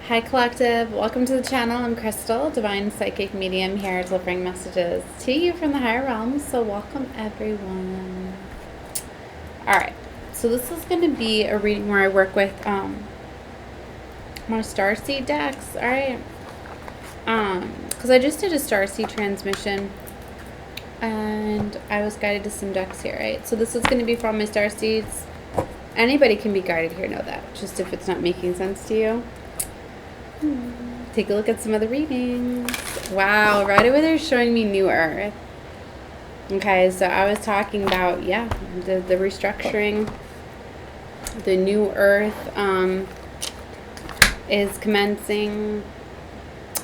Hi Collective, welcome to the channel. I'm Crystal, Divine Psychic Medium, here delivering messages to you from the higher realms, so welcome everyone. Alright, so this is going to be a reading where I work with my Starseed decks, alright? Because I just did a Starseed transmission and I was guided to some decks here, right? So this is going to be from my Starseeds. Anybody can be guided here, know that, just if it's not making sense to you. Take a look at some other readings. Wow, right over there showing me New Earth. Okay, so I was talking about, the restructuring. The New Earth is commencing.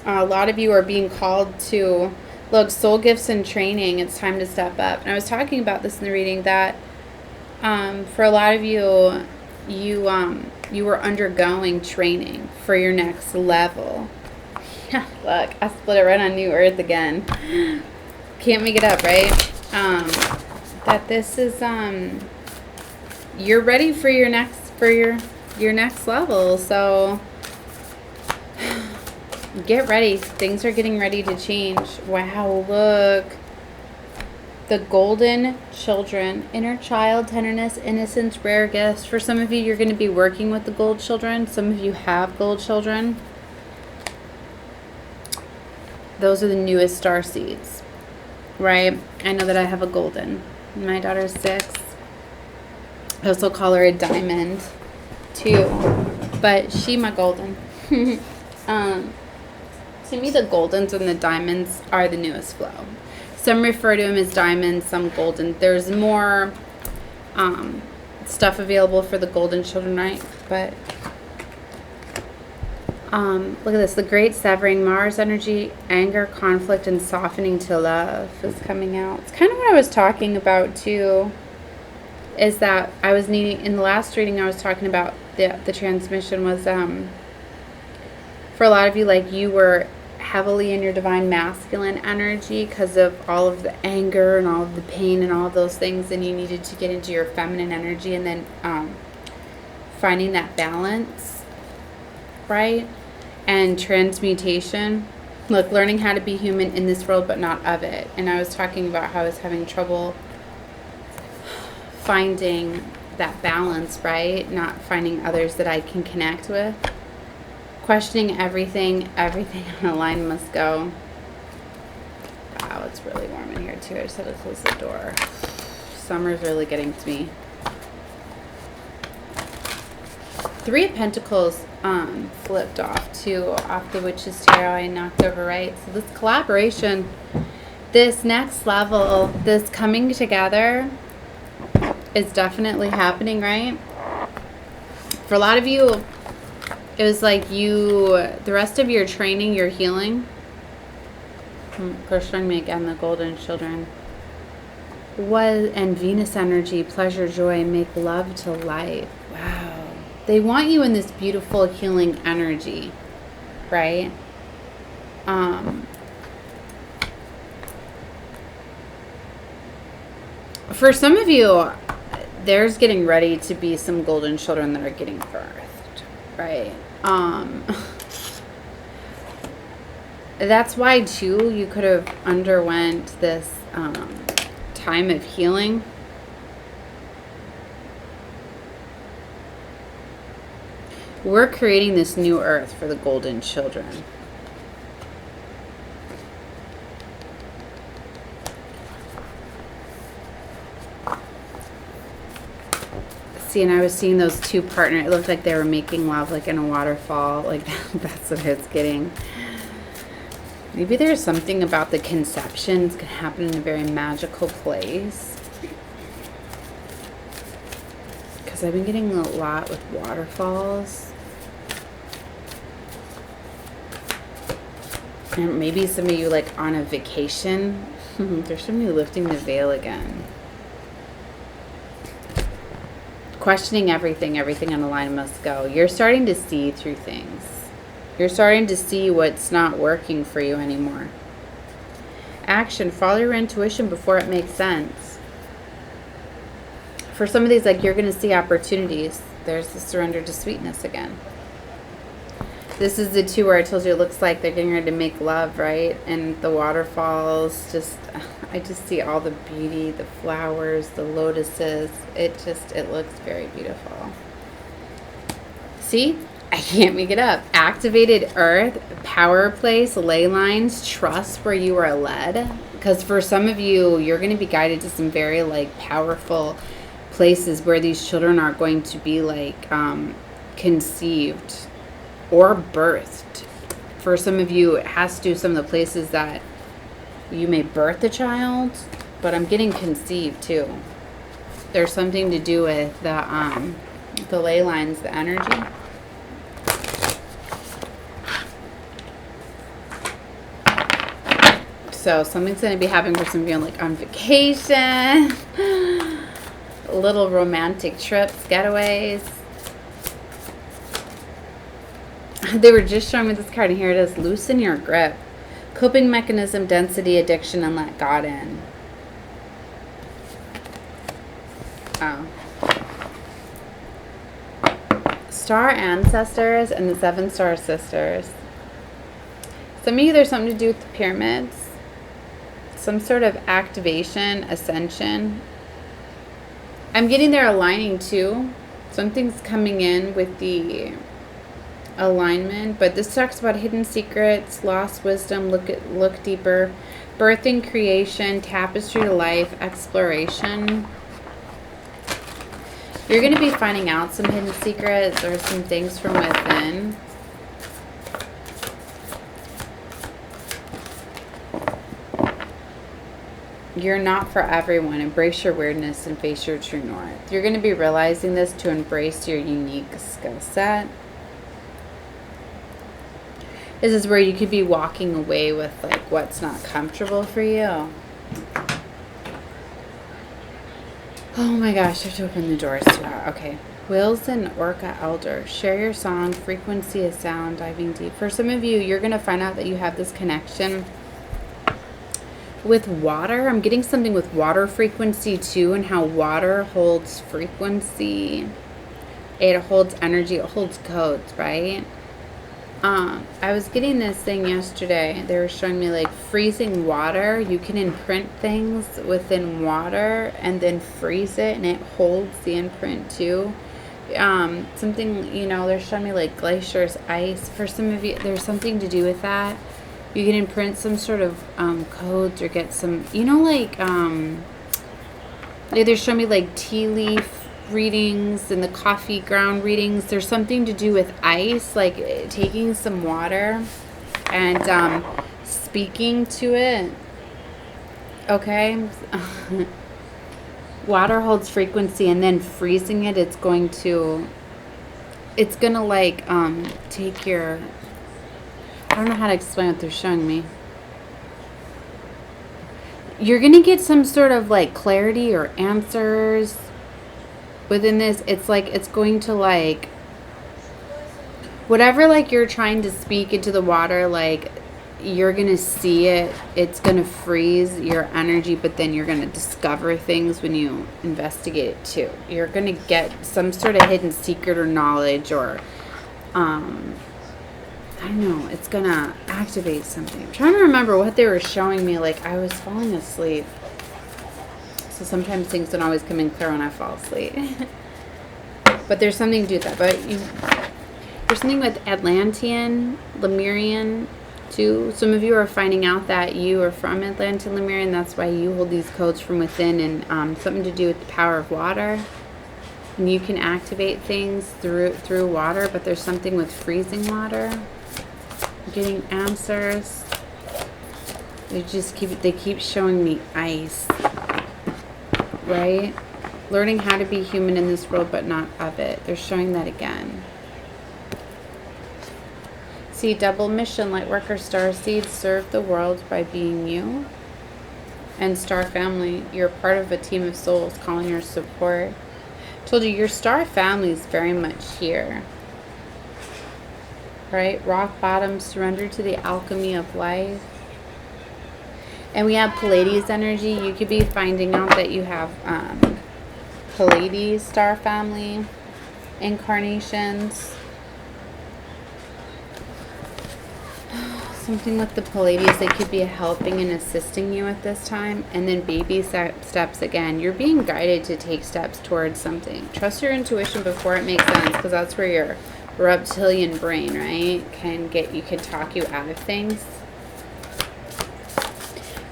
A lot of you are being called to, look, soul gifts and training. It's time to step up. And I was talking about this in the reading that for a lot of you, you were undergoing training for your next level. Yeah, look, I split it right on New Earth again. Can't make it up, right? That this is you're ready for your next level. So get ready. Things are getting ready to change. Wow, look. The golden children, inner child, tenderness, innocence, rare gifts. For some of you, you're going to be working with the gold children. Some of you have gold children. Those are the newest star seeds, right? I know that I have a golden. My daughter's 6. I also call her a diamond, too. But she my golden. To me, the goldens and the diamonds are the newest flow. Some refer to them as diamonds, some golden. There's more stuff available for the golden children, right? But look at this. The great severing, Mars energy, anger, conflict, and softening to love is coming out. It's kind of what I was talking about, too, is that I was needing, in the last reading I was talking about, the transmission was, for a lot of you, like you were heavily in your divine masculine energy because of all of the anger and all of the pain and all of those things, and you needed to get into your feminine energy, and then finding that balance, right? And transmutation. Look, learning how to be human in this world but not of it. And I was talking about how I was having trouble finding that balance, right? Not finding others that I can connect with. Questioning everything on a line must go. Wow, it's really warm in here too. I just had to close the door. Summer's really getting to me. 3 of Pentacles flipped off the Witch's Tarot. I knocked over, right? So this collaboration, this next level, this coming together is definitely happening, right? For a lot of you, it was like the rest of your training, your healing. Showing me again the golden children. And Venus energy, pleasure, joy, make love to life. Wow. They want you in this beautiful healing energy, right? For some of you, there's getting ready to be some golden children that are getting birthed, right? That's why too you could have underwent this time of healing. We're creating this new earth for the golden children. See, and I was seeing those two partners. It looked like they were making love, like in a waterfall. Like, that's what it's getting. Maybe there's something about the conception. It's going to happen in a very magical place. Because I've been getting a lot with waterfalls. And maybe some of you, like, on a vacation. There's somebody lifting the veil again. Questioning everything on the line must go. You're starting to see through things. You're starting to see what's not working for you anymore. Action. Follow your intuition before it makes sense. For some of these, like, you're going to see opportunities. There's the surrender to sweetness again. This is the two where I told you it looks like they're getting ready to make love, right? And the waterfalls, just, I just see all the beauty, the flowers, the lotuses. It looks very beautiful. See? I can't make it up. Activated earth, power place, ley lines, trust where you are led. Because for some of you, you're going to be guided to some very like powerful places where these children are going to be like conceived or birthed. For some of you, it has to do some of the places that you may birth a child, but I'm getting conceived too. There's something to do with the ley lines, the energy. So something's going to be happening for some of you like on vacation, little romantic trips, getaways. They were just showing me this card, and here it is. Loosen your grip. Coping mechanism, density, addiction, and let God in. Oh. Star ancestors and the 7 star sisters. Some of you, there's something to do with the pyramids. Some sort of activation, ascension. I'm getting there aligning too. Something's coming in with the alignment, but this talks about hidden secrets, lost wisdom, look deeper, birthing, creation, tapestry to life, exploration. You're going to be finding out some hidden secrets or some things from within. You're not for everyone. Embrace your weirdness and face your true north. You're going to be realizing this to embrace your unique skill set. This is where you could be walking away with like what's not comfortable for you. Oh my gosh, I have to open the doors too. Okay. Wills and Orca Elder. Share your song. Frequency of sound. Diving deep. For some of you, you're going to find out that you have this connection with water. I'm getting something with water frequency too, and how water holds frequency. It holds energy. It holds codes, right? I was getting this thing yesterday. They were showing me like freezing water. You can imprint things within water and then freeze it, and it holds the imprint too. Something, you know, they're showing me like glaciers, ice. For some of you, there's something to do with that. You can imprint some sort of codes or get some, you know, like they're showing me like tea leaf readings and the coffee ground readings. There's something to do with ice, like taking some water and speaking to it. Okay. Water holds frequency, and then freezing it, it's gonna like take your, I don't know how to explain what they're showing me. You're going to get some sort of like clarity or answers within this. It's like, it's going to like, whatever like you're trying to speak into the water, like you're going to see it. It's going to freeze your energy, but then you're going to discover things when you investigate it too. You're going to get some sort of hidden secret or knowledge, or I don't know, it's gonna activate something. I'm trying to remember what they were showing me. Like, I was falling asleep. So sometimes things don't always come in clear when I fall asleep. But there's something to do with that. But there's something with Atlantean, Lemurian, too. Some of you are finding out that you are from Atlantean, Lemurian. That's why you hold these codes from within, and something to do with the power of water. And you can activate things through water, but there's something with freezing water. Getting answers. They keep showing me ice, right? Learning how to be human in this world, but not of it. They're showing that again. See, double mission, Lightworker, Starseed, serve the world by being you. And Star Family, you're part of a team of souls calling your support. Told you, your Star Family is very much here. Right? Rock bottom, surrender to the alchemy of life. And we have Pleiades energy. You could be finding out that you have Pleiades Star Family incarnations. Something with the Pallades, they could be helping and assisting you at this time. And then baby steps again. You're being guided to take steps towards something. Trust your intuition before it makes sense, because that's where your reptilian brain, right, you can talk you out of things.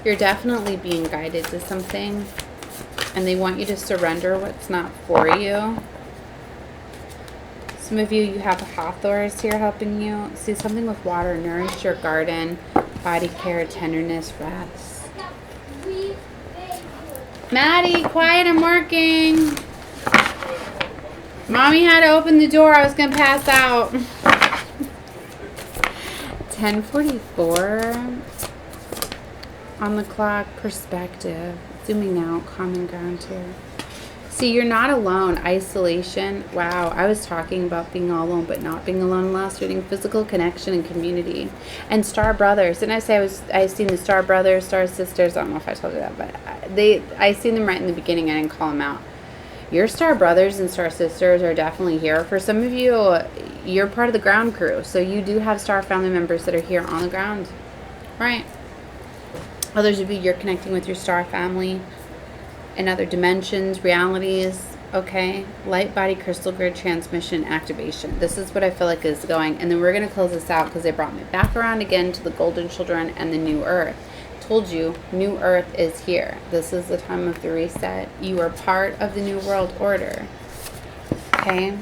You're definitely being guided to something, and they want you to surrender what's not for you. Some of you have hawthorns here helping you. See, something with water, nourish your garden, body care, tenderness, rest. Maddie, quiet, I'm working. Mommy had to open the door. I was going to pass out. 10:44 on the clock. Perspective. Zooming out. Common ground here. See, you're not alone. Isolation. Wow. I was talking about being all alone, but not being alone last reading. Physical connection and community. And star brothers. Didn't I say I've seen the star brothers, star sisters? I don't know if I told you that, but I seen them right in the beginning. I didn't call them out. Your star brothers and star sisters are definitely here. For some of you, you're part of the ground crew. So you do have star family members that are here on the ground. Right. Others of you, you're connecting with your star family in other dimensions, realities. Okay. Light body crystal grid transmission activation. This is what I feel like is going. And then we're going to close this out because they brought me back around again to the golden children and the new earth. Told you, new earth is here. This is the time of the reset. You are part of the new world order. Okay?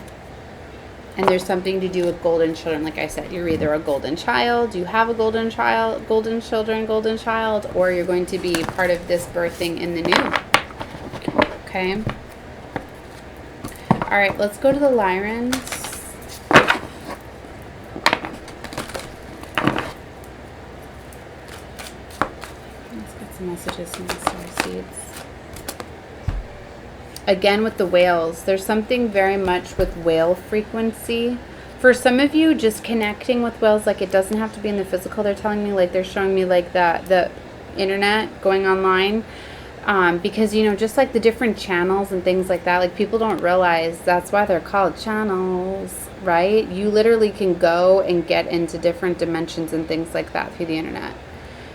And there's something to do with golden children. Like I said, you're either a golden child, you have a golden child, golden children, golden child, or you're going to be part of this birthing in the new. Okay? All right, let's go to the Lyrans. Messages from the Starseeds. Again with the whales, there's something very much with whale frequency. For some of you, just connecting with whales, like it doesn't have to be in the physical. They're telling me, like they're showing me like the internet going online, because you know, just like the different channels and things like that, like people don't realize that's why they're called channels, right? You literally can go and get into different dimensions and things like that through the internet.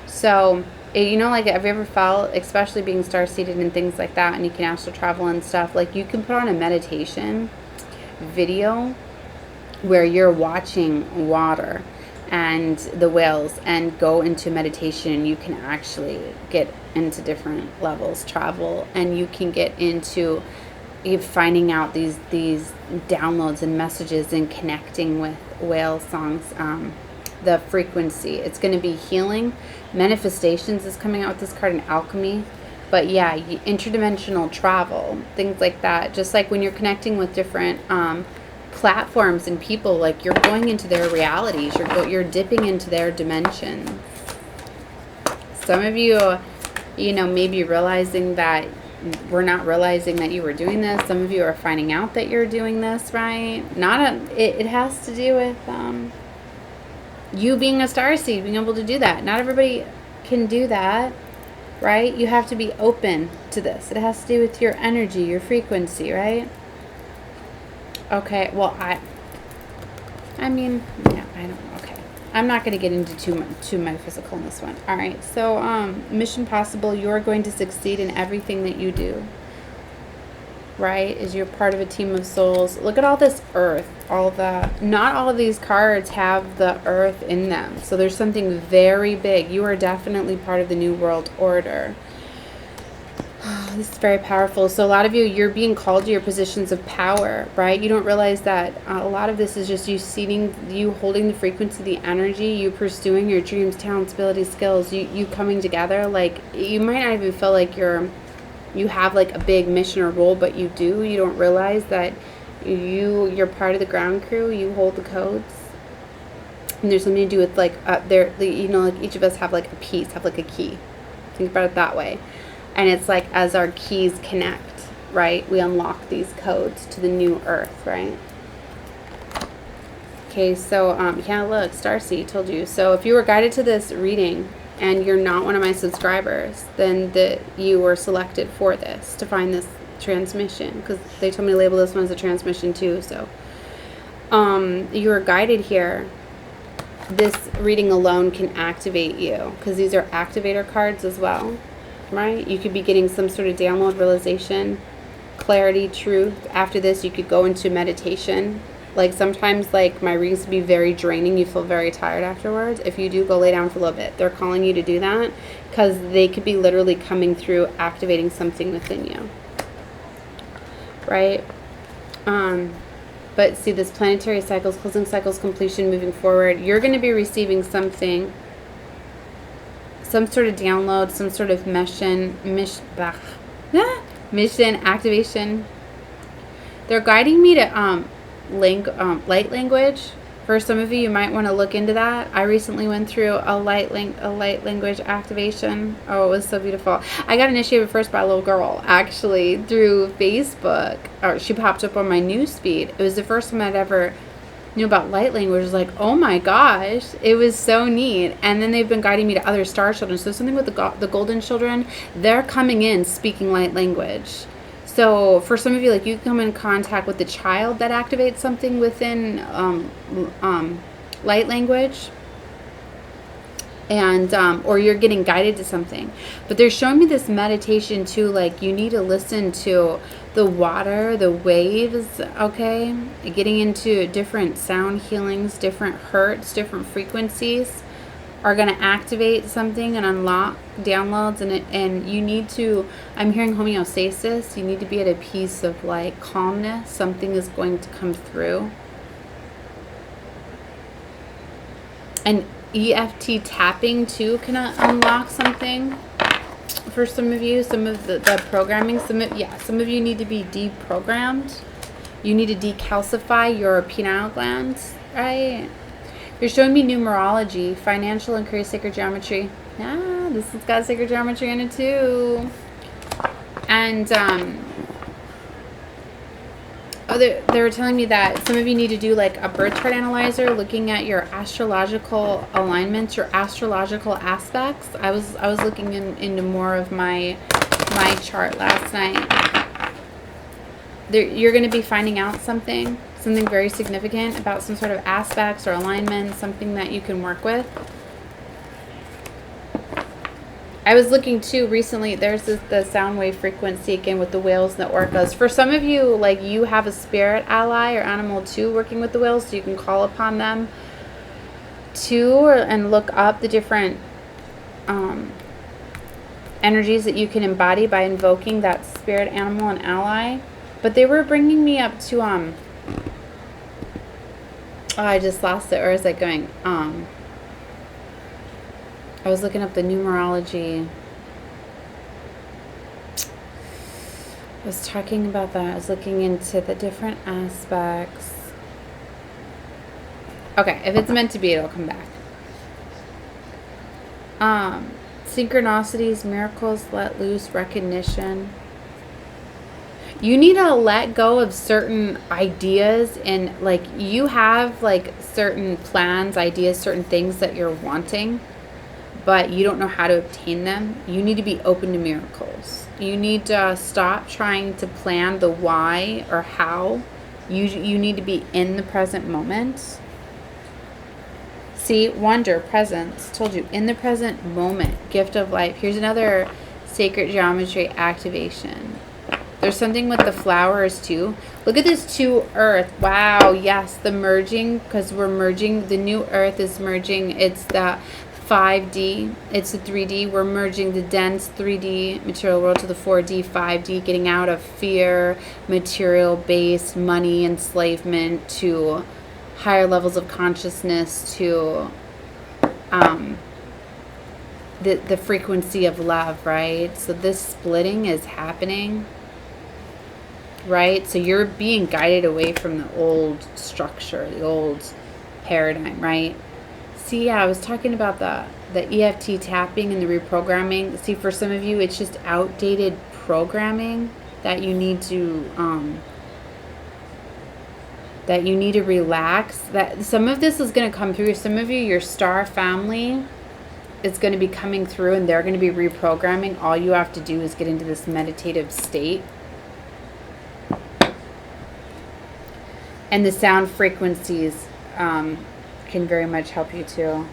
So you know, like, have you ever felt, especially being star-seeded and things like that, and you can astral travel and stuff, like, you can put on a meditation video where you're watching water and the whales and go into meditation, and you can actually get into different levels, travel, and you can get into finding out these downloads and messages and connecting with whale songs, the frequency. It's going to be healing. Manifestations is coming out with this card, in alchemy. But yeah, interdimensional travel, things like that. Just like when you're connecting with different platforms and people, like you're going into their realities. You're dipping into their dimensions. Some of you, you know, maybe realizing that we're not realizing that you were doing this. Some of you are finding out that you're doing this, right? It has to do with you being a starseed, being able to do that. Not everybody can do that, right? You have to be open to this. It has to do with your energy, your frequency, right? Okay, well, I mean, yeah, I don't know. Okay. I'm not going to get into too metaphysical in this one. All right, so mission possible. You're going to succeed in everything that you do, right? Is you're part of a team of souls. Look at all this earth, not all of these cards have the earth in them. So there's something very big. You are definitely part of the new world order. This is very powerful. So a lot of you, you're being called to your positions of power, right? You don't realize that a lot of this is just you holding the frequency, the energy, you pursuing your dreams, talents, abilities, skills, you coming together. Like, you might not even feel like you have like a big mission or role, but you do. You don't realize that you're part of the ground crew. You hold the codes, and there's something to do with like you know, like each of us have like a piece, have like a key. Think about it that way. And it's like as our keys connect, right, we unlock these codes to the new earth, right? Okay, so yeah, look, Starseed told you. So if you were guided to this reading and you're not one of my subscribers, then you were selected for this, to find this transmission, because they told me to label this one as a transmission too. So you were guided here this reading alone can activate you, because these are activator cards as well, right? You could be getting some sort of download, realization, clarity, truth. After this, you could go into meditation. Like sometimes, like my readings can be very draining. You feel very tired afterwards. If you do, go lay down for a little bit. They're calling you to do that because they could be literally coming through, activating something within you, right? But see, this planetary cycles, closing cycles, completion, moving forward. You're going to be receiving something, some sort of download, some sort of mission, activation. They're guiding me to light language. For some of you, you might want to look into that. I recently went through a light language activation. Oh, it was so beautiful. I got initiated first by a little girl, actually, through Facebook. Or she popped up on my news feed. It was the first time I'd ever knew about light language. I was like, oh my gosh, it was so neat. And then they've been guiding me to other star children. So something with the golden children, they're coming in speaking light language. So for some of you, like, you come in contact with the child that activates something within light language, and or you're getting guided to something. But they're showing me this meditation too, like you need to listen to the water, the waves, okay? Getting into different sound healings, different hertz, different frequencies are going to activate something and unlock downloads, and you need to, I'm hearing homeostasis, you need to be at a peace of like calmness. Something is going to come through. And EFT tapping too can unlock something for some of you. Some of the programming, some of you need to be deprogrammed. You need to decalcify your pineal glands, right? You're showing me numerology, financial and career sacred geometry. Yeah, this has got sacred geometry in it too. And they were telling me that some of you need to do like a birth chart analyzer, looking at your astrological alignments, your astrological aspects. I was looking into more of my chart last night. You're going to be finding out something very significant about some sort of aspects or alignment, something that you can work with. I was looking too recently, there's the sound wave frequency again with the whales and the orcas. For some of you, like, you have a spirit ally or animal too working with the whales, so you can call upon them too, and look up the different energies that you can embody by invoking that spirit animal and ally. But they were bringing me up to oh, I just lost it. Or is it going? I was looking up the numerology. I was talking about that. I was looking into the different aspects. Okay, if it's meant to be, it'll come back. Synchronicities, miracles, let loose, recognition. You need to let go of certain ideas, and like you have like certain plans, ideas, certain things that you're wanting, but you don't know how to obtain them. You need to be open to miracles. You need to stop trying to plan the why or how. You need to be in the present moment. See, wonder, presence. Told you, in the present moment, gift of life. Here's another sacred geometry activation. There's something with the flowers too. Look at this 2 earth. Wow, yes, the merging, because we're merging. The new earth is merging. It's the 5D. It's the 3D. We're merging the dense 3D material world to the 4D, 5D, getting out of fear, material-based, money, enslavement, to higher levels of consciousness, to the frequency of love, right? So this splitting is happening. Right? So you're being guided away from the old structure, the old paradigm, right? See, yeah, I was talking about the EFT tapping and the reprogramming. See, for some of you, it's just outdated programming that you need to relax. That some of this is going to come through. Some of you, your star family is going to be coming through, and they're going to be reprogramming. All you have to do is get into this meditative state. And the sound frequencies can very much help you too.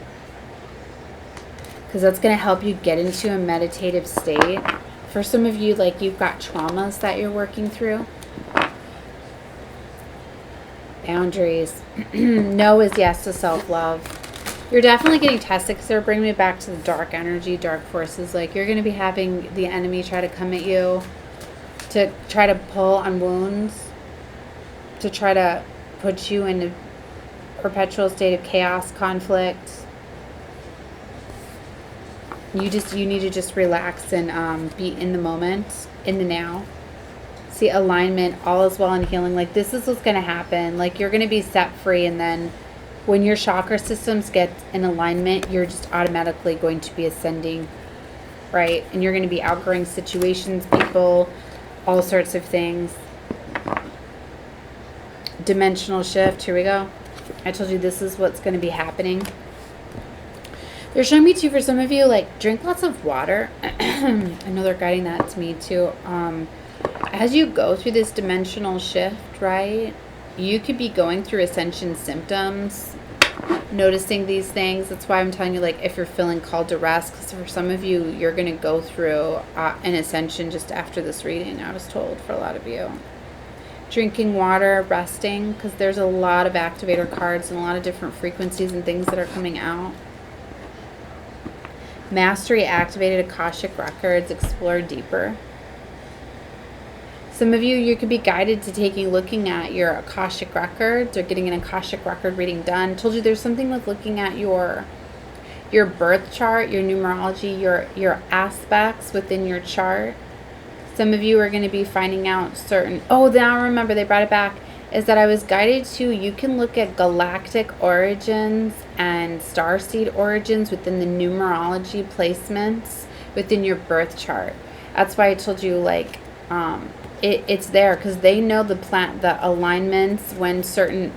Because that's going to help you get into a meditative state. For some of you, like, you've got traumas that you're working through. Boundaries. No is yes to self-love. You're definitely getting tested because they're bringing me back to the dark energy, dark forces. Like, you're going to be having the enemy try to come at you to try to pull on wounds, to try to put you in a perpetual state of chaos, conflict. You need to just relax and be in the moment, in the now. See, alignment, all is well and healing. Like, this is what's going to happen. Like, you're going to be set free, and then when your chakra systems get in alignment, you're just automatically going to be ascending, right? And you're going to be outgrowing situations, people, all sorts of things. Dimensional shift. Here we go. I told you this is what's going to be happening. They're showing me too, for some of you, like, drink lots of water. I know they're guiding that to me too. As you go through this dimensional shift, right, you could be going through ascension symptoms, noticing these things. That's why I'm telling you, like, if you're feeling called to rest, because for some of you, you're going to go through an ascension just after this reading, I was told, for a lot of you. Drinking water, resting, because there's a lot of activator cards and a lot of different frequencies and things that are coming out. Mastery activated Akashic records, explore deeper. Some of you, you could be guided to looking at your Akashic records or getting an Akashic record reading done. Told you there's something with looking at your birth chart, your numerology, your aspects within your chart. Some of you are going to be finding out certain, oh, now I remember, they brought it back, is that I was guided to, you can look at galactic origins and starseed origins within the numerology placements within your birth chart. That's why I told you, like, it's there because they know the alignments when certain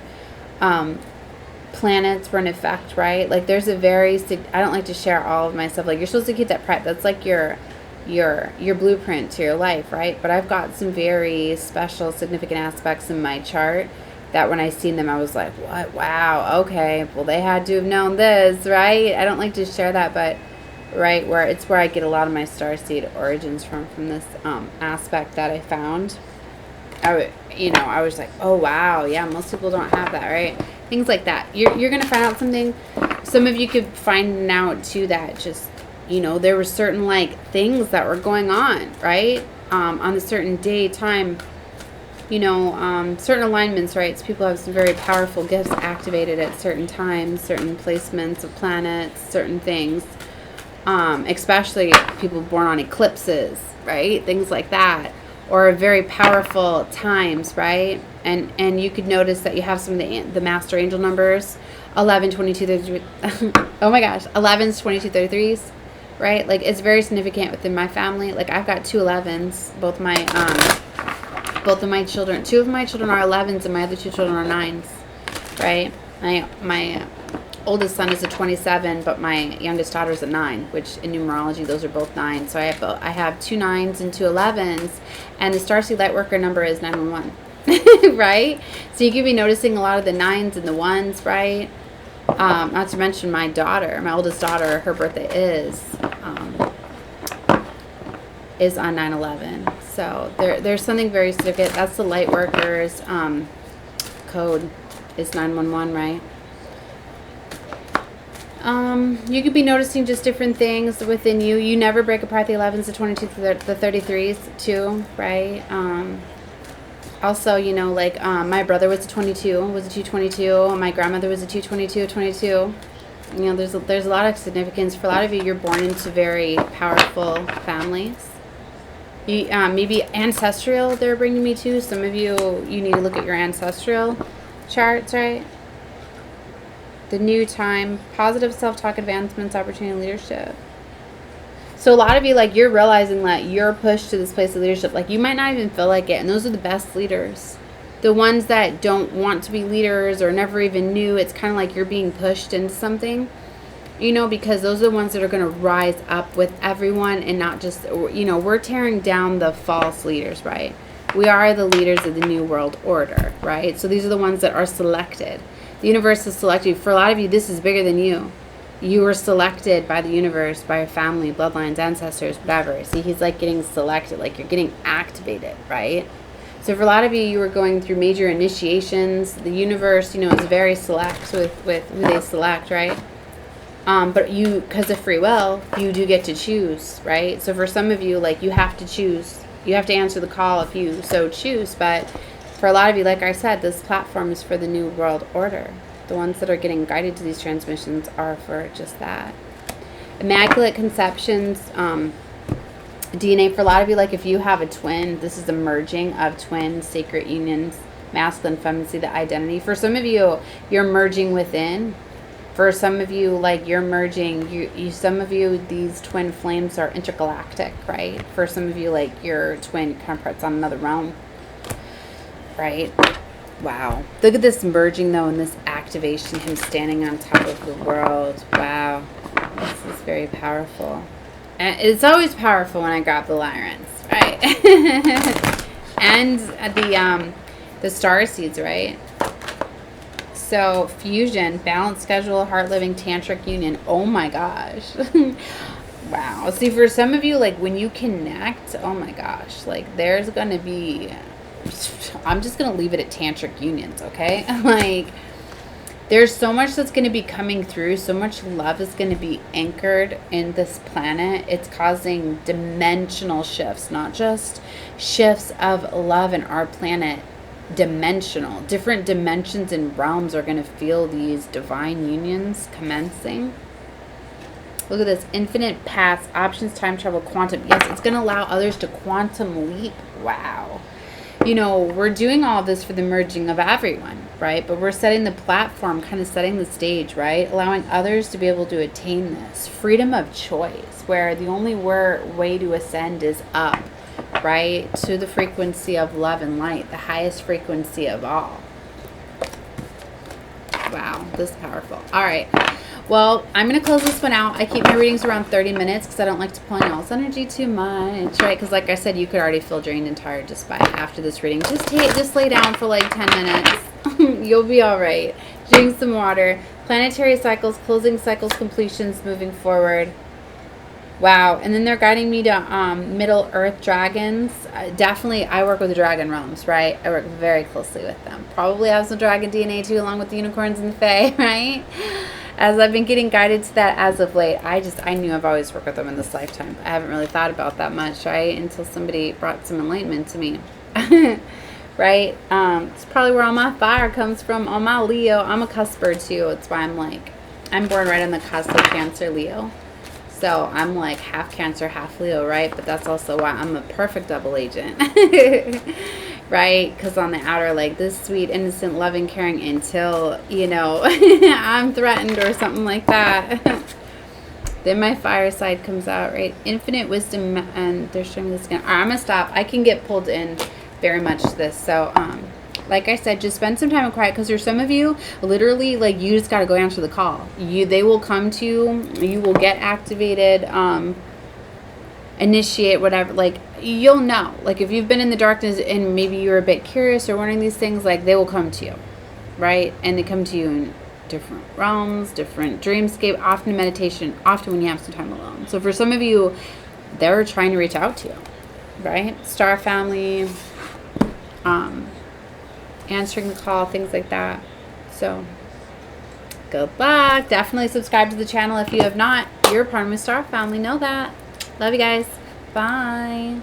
planets were in effect, right? Like, there's a very, I don't like to share all of my stuff. Like, you're supposed to keep that private. That's like your blueprint to your life, right? But I've got some very special, significant aspects in my chart that when I seen them, I was like, what? Wow, okay. Well, they had to have known this, right? I don't like to share that, but right, where I get a lot of my starseed origins from this aspect that I found. I was like, oh wow, yeah, most people don't have that, right? Things like that. You're gonna find out something. Some of you could find out too that just, there were certain, like, things that were going on, right? On a certain day, time, certain alignments, right? So people have some very powerful gifts activated at certain times, certain placements of planets, certain things. Especially people born on eclipses, right? Things like that. Or very powerful times, right? And you could notice that you have some of the master angel numbers, 11, 22, 33. Oh my gosh, 11s, 22, 33s. Right? Like, it's very significant within my family. Like, I've got 2 11s. Both of my children, 2 of my children are 11s and my other 2 children are 9s. Right? My oldest son is a 27, but my youngest daughter is a 9, which in numerology, those are both 9. So I have 2 9s and 2 11s, and the Starseed Lightworker number is 911. Right? So you could be noticing a lot of the 9s and the 1s, right? Not to mention my daughter, my oldest daughter, her birthday is on 9/11. So there's something very significant. That's the Lightworkers code is 911, right? You could be noticing just different things within you. You never break apart the 11s, the 22s, the 33s too, right? Also, like, my brother was a 222. My grandmother was a 222. There's a lot of significance. For a lot of you, you're born into very powerful families. You, maybe ancestral, they're bringing me to. Some of you need to look at your ancestral charts, right? The new time, positive self-talk, advancements, opportunity, leadership. So a lot of you, like, you're realizing that you're pushed to this place of leadership. Like, you might not even feel like it. And those are the best leaders. The ones that don't want to be leaders or never even knew, it's kind of like you're being pushed into something. Because those are the ones that are going to rise up with everyone and not just, we're tearing down the false leaders, right? We are the leaders of the New World Order, right? So these are the ones that are selected. The universe has selected you. For a lot of you, this is bigger than you. You were selected by the universe, by your family, bloodlines, ancestors, whatever. See, he's like getting selected, like you're getting activated, right? So for a lot of you, you were going through major initiations. The universe, you know, is very select with who they select, right? But you, because of free will, you do get to choose, right? So for some of you, like, you have to choose. You have to answer the call if you so choose. But for a lot of you, like I said, this platform is for the New World Order. The ones that are getting guided to these transmissions are for just that. Immaculate conceptions, DNA. For a lot of you, like if you have a twin, this is a merging of twin sacred unions, masculine, feminine, the identity. For some of you, you're merging within. For some of you, like you're merging, some of you, these twin flames are intergalactic, right? For some of you, like your twin counterparts on another realm, right? Wow. Look at this merging, though, and this activation, him standing on top of the world. Wow. This is very powerful. And it's always powerful when I grab the Lyrans, right? And the Starseeds, right? So, fusion, balanced schedule, heart-living, tantric union. Oh, my gosh. Wow. See, for some of you, like, when you connect, oh, my gosh, like, there's going to be... I'm just going to leave it at tantric unions, okay? Like, there's so much that's going to be coming through. So much love is going to be anchored in this planet. It's causing dimensional shifts, not just shifts of love in our planet. Dimensional. Different dimensions and realms are going to feel these divine unions commencing. Look at this. Infinite paths, options, time travel, quantum. Yes, it's going to allow others to quantum leap. Wow. You know, we're doing all this for the merging of everyone, right? But we're setting the platform, kind of setting the stage, right? Allowing others to be able to attain this freedom of choice, where the only way to ascend is up, right? To the frequency of love and light, the highest frequency of all. Wow, this is powerful. All right. Well, I'm going to close this one out. I keep my readings around 30 minutes because I don't like to pull in y'all's energy too much, right? Because like I said, you could already feel drained and tired just by after this reading. Just lay down for like 10 minutes. You'll be all right. Drink some water. Planetary cycles, closing cycles, completions, moving forward. Wow. And then they're guiding me to Middle Earth dragons. Definitely, I work with the dragon realms, right? I work very closely with them. Probably have some dragon DNA too, along with the unicorns and the fae, right? As I've been getting guided to that as of late, I knew I've always worked with them in this lifetime. I haven't really thought about that much, right? Until somebody brought some enlightenment to me. Right? It's probably where all my fire comes from. All my Leo. I'm a cusper too. It's why I'm born right on the cusp of Cancer, Leo. So I'm like half Cancer, half Leo, right? But that's also why I'm a perfect double agent. Right? Because on the outer, like this sweet, innocent, loving, caring until, you know, I'm threatened or something like that. Then my fire side comes out, right? Infinite wisdom, and they're showing this again. All right, I'm going to stop. I can get pulled in very much to this. So, like I said, just spend some time in quiet because there's some of you, literally, like, you just got to go answer the call. They will come to you. You will get activated, initiate, whatever. Like, you'll know. Like, if you've been in the darkness and maybe you're a bit curious or wondering these things, like, they will come to you, right? And they come to you in different realms, different dreamscape, often meditation, often when you have some time alone. So for some of you, they're trying to reach out to you, right? Star family, answering the call, things like that. So good luck. Definitely subscribe to the channel if you have not. You're part of my star family. Know that. Love you guys. Bye.